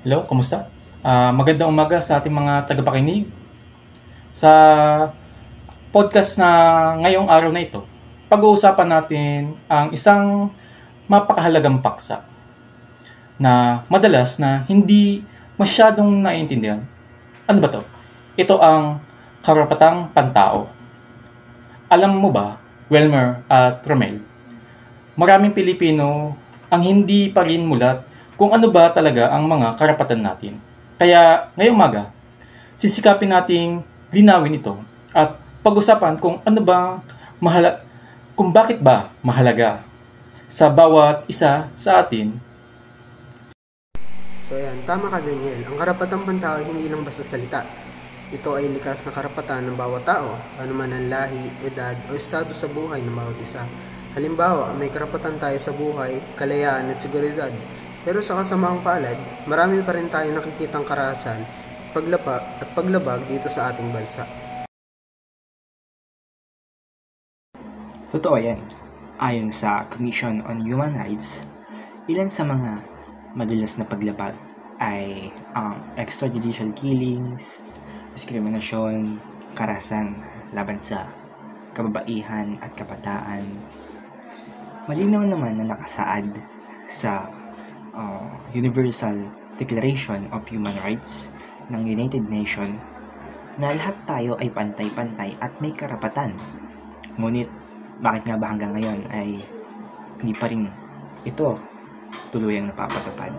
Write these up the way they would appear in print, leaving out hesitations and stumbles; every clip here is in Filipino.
Hello, kumusta? Magandang umaga sa ating mga tagapakinig. Sa podcast na ngayong araw na ito, pag-uusapan natin ang isang mapakahalagang paksa na madalas na hindi masyadong naiintindihan. Ano ba to? Ito ang karapatang pantao. Alam mo ba, Welmer at Romel, maraming Pilipino ang hindi pa rin mulat kung ano ba talaga ang mga karapatan natin. Kaya ngayong umaga, sisikapin nating linawin ito at pag-usapan kung ano bang kung bakit ba mahalaga sa bawat isa sa atin. So ayan, tama ka Daniel. Ang karapatang pantao ay hindi lang basta salita. Ito ay likas na karapatan ng bawat tao, anuman ang lahi, edad o estado sa buhay ng bawat isa. Halimbawa, may karapatan tayo sa buhay, kalayaan at seguridad. Pero sa kasamaang palad, marami pa rin tayong nakikitang karahasan, paglabag dito sa ating bansa. Totoo yan. Ayon sa Commission on Human Rights, ilan sa mga madalas na paglabag ay ang extrajudicial killings, diskriminasyon, karahasan laban sa kababaihan at kabataan. Malinaw naman na nakasaad sa Universal Declaration of Human Rights ng United Nations na lahat tayo ay pantay-pantay at may karapatan. Ngunit, bakit nga ba hanggang ngayon ay hindi pa rin ito tuluyang napapatupad?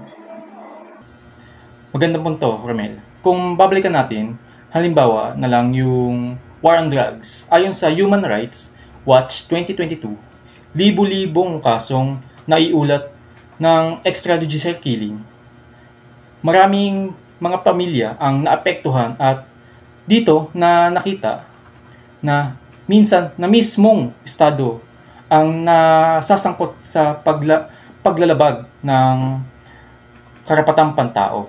Magandang punto, Romel. Kung babalikan natin, halimbawa na lang yung War on Drugs. Ayon sa Human Rights Watch 2022, libo-libong kasong naiulat ng extrajudicial killing. Maraming mga pamilya ang naapektuhan at dito na nakita na minsan na mismong estado ang nasasangkot sa paglalabag ng karapatang pantao.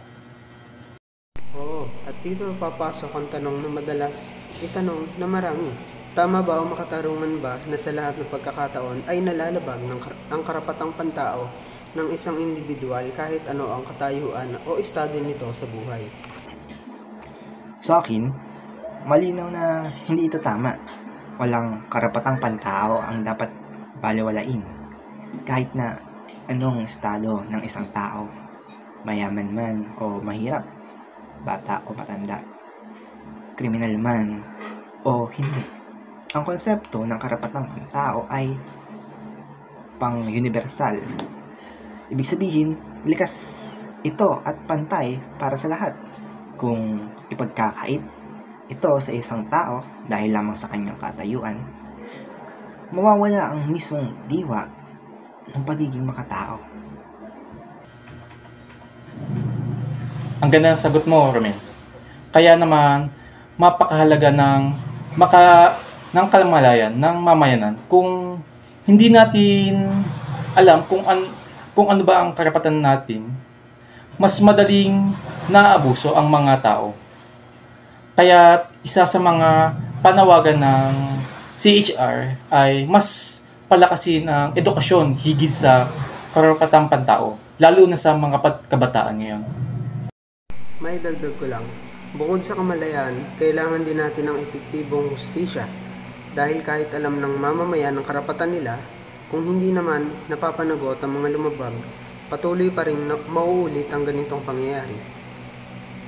Oo, at dito papasok ang tanong na madalas itanong na marami. Tama ba o makatarungan ba na sa lahat ng pagkakataon ay nalalabag ang karapatang pantao ng isang individual kahit ano ang katayuan o estado nito sa buhay? Sa akin, malinaw na hindi ito tama. Walang karapatang pantao ang dapat balewalain. Kahit na anong estado ng isang tao, mayaman man o mahirap, bata o matanda, kriminal man o hindi. Ang konsepto ng karapatang pantao ay pang-universal. Ibig sabihin, likas ito at pantay para sa lahat. Kung ipagkakait ito sa isang tao dahil lamang sa kanyang katayuan, mawawala ang mismong diwa ng pagiging makatao. Ang ganda ng sagot mo, Romel. Kaya naman, mapakahalaga ng kalmalayan ng mamayanan kung hindi natin alam kung ano ba ang karapatan natin, mas madaling naabuso ang mga tao. Kaya isa sa mga panawagan ng CHR ay mas palakasin ang edukasyon higit sa karapatang pantao, lalo na sa mga kabataan ngayon. May dagdag ko lang, bukod sa kamalayan, kailangan din natin ng epektibong hustisya dahil kahit alam ng mamamayan ang karapatan nila, kung hindi naman napapanagot ang mga lumabag, patuloy pa rin mauulit ang ganitong pangyayari.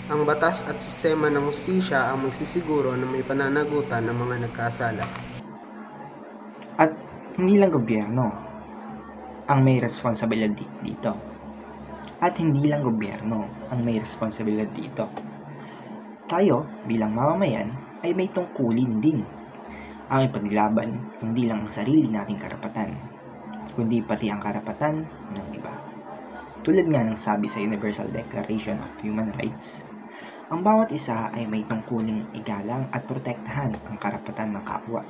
Ang batas at sistema ng hustisya ang magsisiguro na may pananagutan ng mga nagkasala. At hindi lang gobyerno ang may responsibilidad dito. At hindi lang gobyerno ang may responsibilidad dito. Tayo, bilang mamamayan, ay may tungkulin din. Ang ipaglaban hindi lang ang sarili nating karapatan, kundi pati ang karapatan ng iba. Tulad nga ng sabi sa Universal Declaration of Human Rights, ang bawat isa ay may tungkuling igalang at protektahan ang karapatan ng kapwa.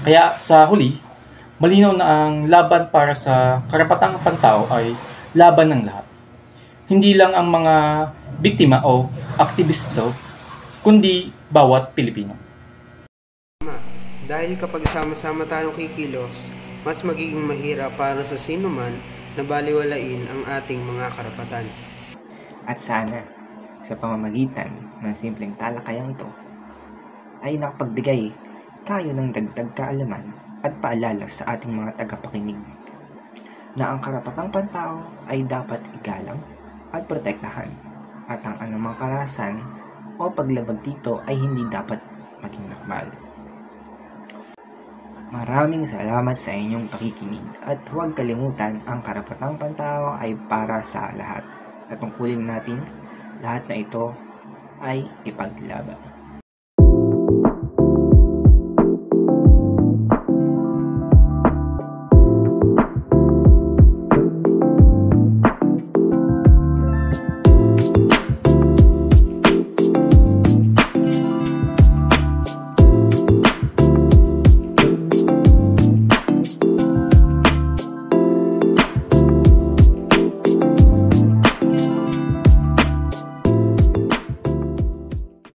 Kaya sa huli, malinaw na ang laban para sa karapatang pantao ay laban ng lahat. Hindi lang ang mga biktima o aktibisto, kundi bawat Pilipino. Dahil kapag sama-sama tayong kikilos, mas magiging mahirap para sa sino man na baliwalain ang ating mga karapatan. At sana, sa pamamagitan ng simpleng talakayang ito, ay nakapagbigay tayo ng dagdag kaalaman at paalala sa ating mga tagapakinig na ang karapatang pantao ay dapat igalang at protektahan at ang anumang karahasan o paglabag dito ay hindi dapat maging normal. Maraming salamat sa inyong pakikinig at huwag kalimutan ang karapatang pantao ay para sa lahat at tungkulin natin lahat na ito ay ipaglaban.